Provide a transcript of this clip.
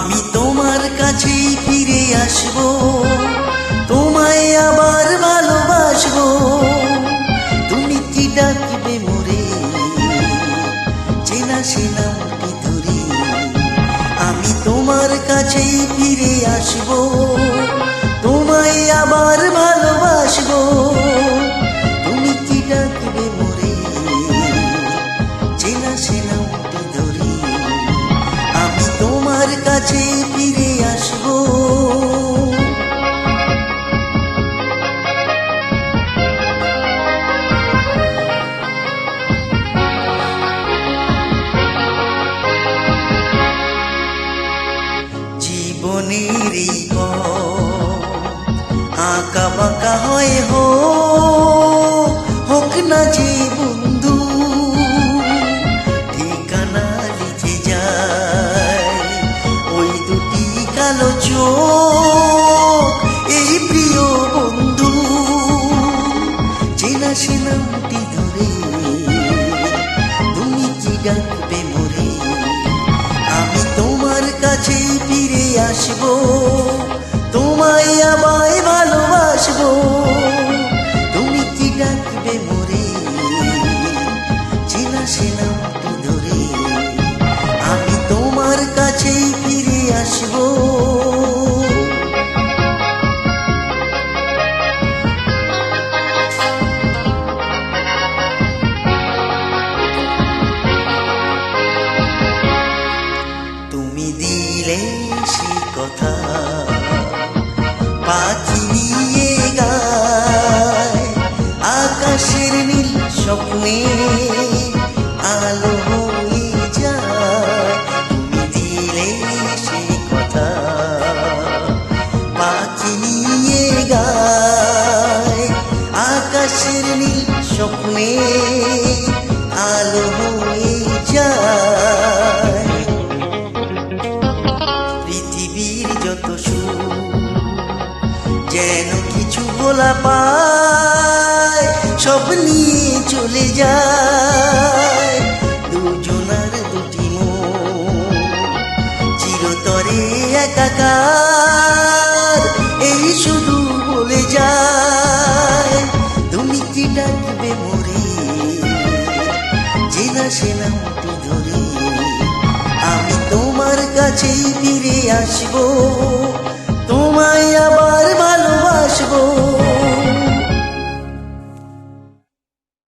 আমি তোমার কাছেই ফিরে আসবো, তোমায় আবার ভালোবাসবো। তুমি কি ডাকবে মোরে, চেনা সে নামটি ধরে। আমি তোমার কাছেই ফিরে আসবো, তোমায় আবার ভালোবাসবো। তুমি কি ডাকবে মোরে, চেনা সে নামটি ধরে। আমি তোমার কাছেই ফিরে আসবো। জীবনের এই আঁকা বাঁকা হয় হোক না যে বন্ধু, ঠিকানা লিখে যায় ওই দুটি কালো চোখ। এই প্রিয় বন্ধু, চেনা সে নামটি ধরে। তুমি কি ডাকবে মোরে, আমি তোমার কাছেই ফিরে আসবো, তোমায় আবার ভালোবাসবো। তুমি কি ডাকবে মোরে, চেনা সে নামটি ধরে। আমি তোমার কাছেই ফিরে আসবো। তুমি দিলে সে কথা পাখি নিয়ে গায়, আকাশের নীল স্বপ্নে আলো হয়ে যায়। তুমি দিলে সে কথা পাখি নিয়ে গায়, আকাশের নীল স্বপ্নে আলো হয়ে যায়। পৃথিবীর যত সুখ যেন কিছু বলা পায়, সব নিয়ে চলে যায় দুজনার দুটি মন, চিরতরে একাকার। এই শুধু বলে যায়, তুমি কি ডাকবে মোরে, চেনা সে নামটি ধরে। আমি তোমার কাছেই ফিরে আসবো,